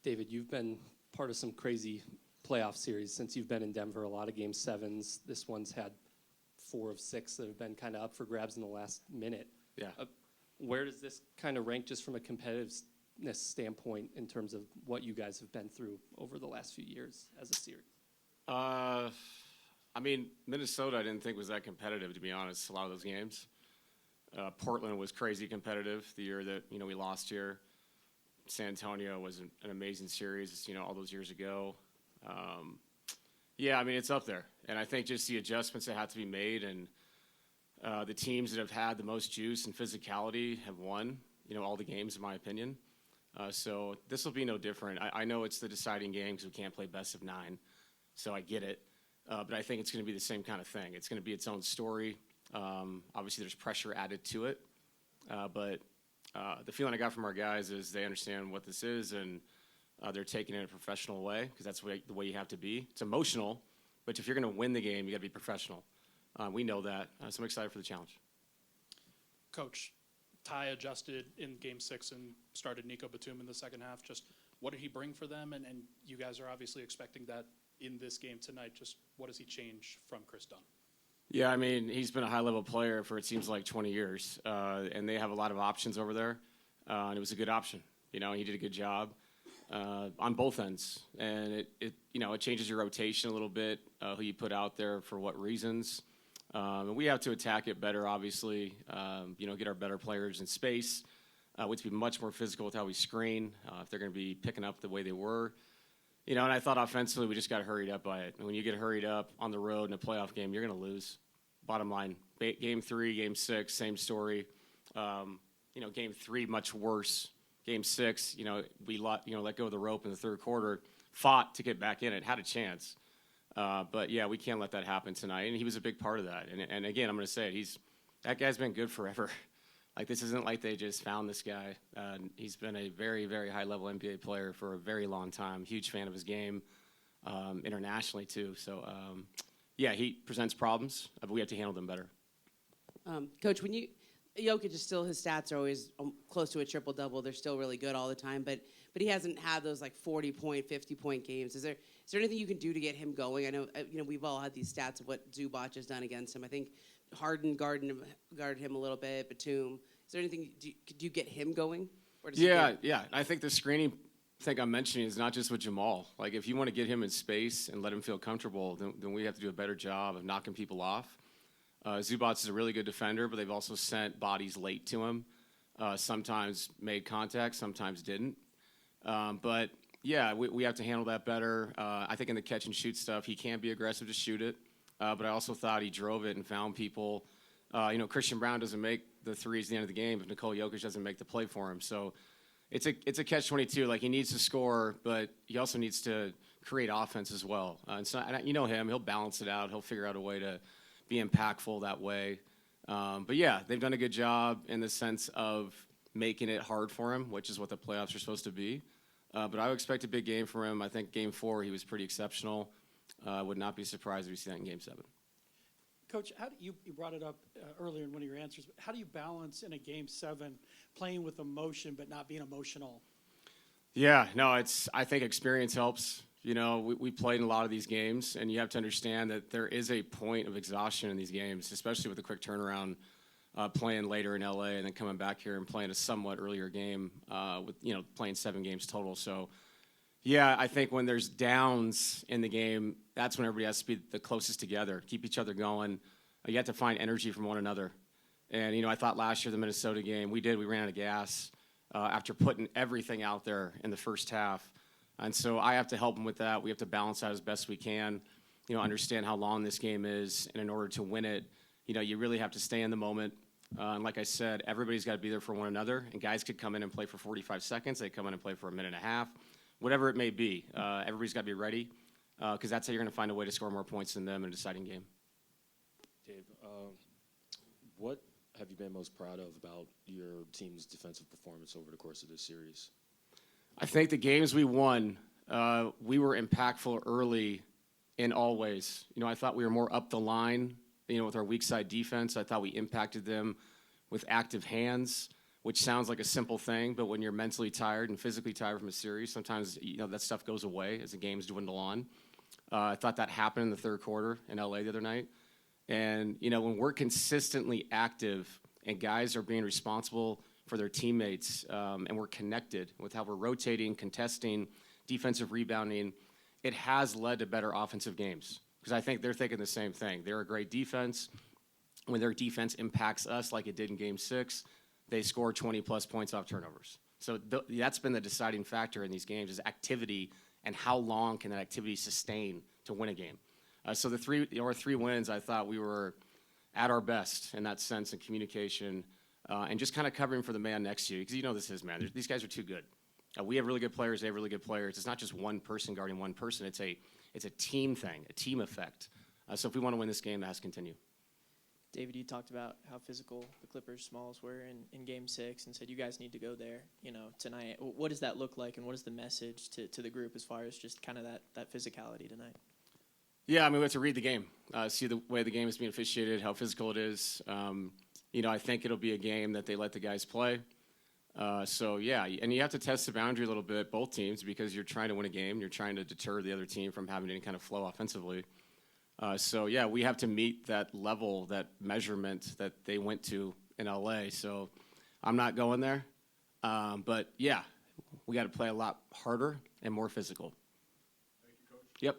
David, you've been part of some crazy playoff series since you've been in Denver. A lot of game sevens. This one's had 4 of 6 that have been kind of up for grabs in the last minute. Yeah. Where does this kind of rank just from a competitiveness standpoint in terms of what you guys have been through over the last few years as a series? I mean, Minnesota I didn't think was that competitive, to be honest, a lot of those games. Portland was crazy competitive the year that, we lost here. San Antonio was an amazing series, all those years ago. Yeah, I mean, it's up there. And I think just the adjustments that had to be made and the teams that have had the most juice and physicality have won, all the games, in my opinion. So this will be no different. I know it's the deciding game because we can't play best of 9, so I get it. But I think it's going to be the same kind of thing. It's going to be its own story. Obviously, there's pressure added to it. But the feeling I got from our guys is they understand what this is, and they're taking it in a professional way because that's the way you have to be. It's emotional, but if you're going to win the game, you got to be professional. We know that, so I'm excited for the challenge. Coach, Ty adjusted in Game 6 and started Nico Batum in the second half. Just what did he bring for them? And you guys are obviously expecting that in this game tonight. Just what does he change from Chris Dunn? Yeah, I mean, he's been a high-level player for, it seems like, 20 years, and they have a lot of options over there, and it was a good option. He did a good job on both ends, and it changes your rotation a little bit, who you put out there for what reasons. And we have to attack it better, obviously, get our better players in space. We have to be much more physical with how we screen if they're going to be picking up the way they were. And I thought offensively we just got hurried up by it. And when you get hurried up on the road in a playoff game, you're going to lose. Bottom line, Game 3, Game 6, same story. Game 3, much worse. Game 6, we let go of the rope in the third quarter, fought to get back in it, had a chance. But, yeah, we can't let that happen tonight. And he was a big part of that. And again, I'm going to say it, that guy's been good forever. Like, this isn't like they just found this guy. He's been a very, very high-level NBA player for a very long time. Huge fan of his game, internationally, too. So, yeah, he presents problems, but we have to handle them better. Coach, Jokic is still, his stats are always close to a triple-double. They're still really good all the time, but he hasn't had those, 40-point, 50-point games. Is there anything you can do to get him going? I know, we've all had these stats of what Zubac has done against him. I think Harden guarded him a little bit, Batum. Is there anything, could you get him going? Or yeah. I think the screening thing I'm mentioning is not just with Jamal. Like, if you want to get him in space and let him feel comfortable, then we have to do a better job of knocking people off. Zubac is a really good defender, but they've also sent bodies late to him. Sometimes made contact, sometimes didn't. But, yeah, we have to handle that better. I think in the catch-and-shoot stuff, he can be aggressive to shoot it. But I also thought he drove it and found people. Christian Brown doesn't make the threes at the end of the game if Nikola Jokic doesn't make the play for him. So it's a catch-22. Like, he needs to score, but he also needs to create offense as well. And him. He'll balance it out. He'll figure out a way to be impactful that way. But, yeah, they've done a good job in the sense of making it hard for him, which is what the playoffs are supposed to be. But I would expect a big game from him. I think Game 4 he was pretty exceptional. Would not be surprised if we see that in Game 7. Coach, how do you brought it up earlier in one of your answers, but how do you balance in a Game 7 playing with emotion but not being emotional? Yeah, no, I think experience helps. We played in a lot of these games, and you have to understand that there is a point of exhaustion in these games, especially with a quick turnaround, playing later in LA and then coming back here and playing a somewhat earlier game with playing 7 games total. So, yeah, I think when there's downs in the game, that's when everybody has to be the closest together, keep each other going. You have to find energy from one another. And, I thought last year the Minnesota game, we ran out of gas after putting everything out there in the first half. And so I have to help them with that. We have to balance out as best we can, understand how long this game is. And in order to win it, you really have to stay in the moment. And like I said, everybody's got to be there for one another. And guys could come in and play for 45 seconds. They come in and play for a minute and a half. Whatever it may be, everybody's got to be ready because that's how you're going to find a way to score more points than them in a deciding game. Dave, what have you been most proud of about your team's defensive performance over the course of this series? I think the games we won, we were impactful early in all ways. I thought we were more up the line, with our weak side defense. I thought we impacted them with active hands. which sounds like a simple thing, but when you're mentally tired and physically tired from a series, sometimes that stuff goes away as the games dwindle on. I thought that happened in the third quarter in LA the other night. And when we're consistently active and guys are being responsible for their teammates, and we're connected with how we're rotating, contesting, defensive rebounding, it has led to better offensive games. Because I think they're thinking the same thing. They're a great defense. When their defense impacts us like it did in Game 6, they score 20-plus points off turnovers. So that's been the deciding factor in these games is activity and how long can that activity sustain to win a game. So our three wins, I thought we were at our best in that sense in communication and just kind of covering for the man next to you. Because this is, man, these guys are too good. We have really good players. They have really good players. It's not just one person guarding one person. It's a team thing, a team effect. So if we want to win this game, that has to continue. David, you talked about how physical the Clippers Smalls were in Game 6 and said you guys need to go there, tonight. What does that look like, and what is the message to the group as far as just kind of that physicality tonight? Yeah, we have to read the game, see the way the game is being officiated, how physical it is. I think it'll be a game that they let the guys play. And you have to test the boundary a little bit, both teams, because you're trying to win a game. You're trying to deter the other team from having any kind of flow offensively. We have to meet that level, that measurement that they went to in LA. So I'm not going there. We got to play a lot harder and more physical. Thank you, Coach. Yep.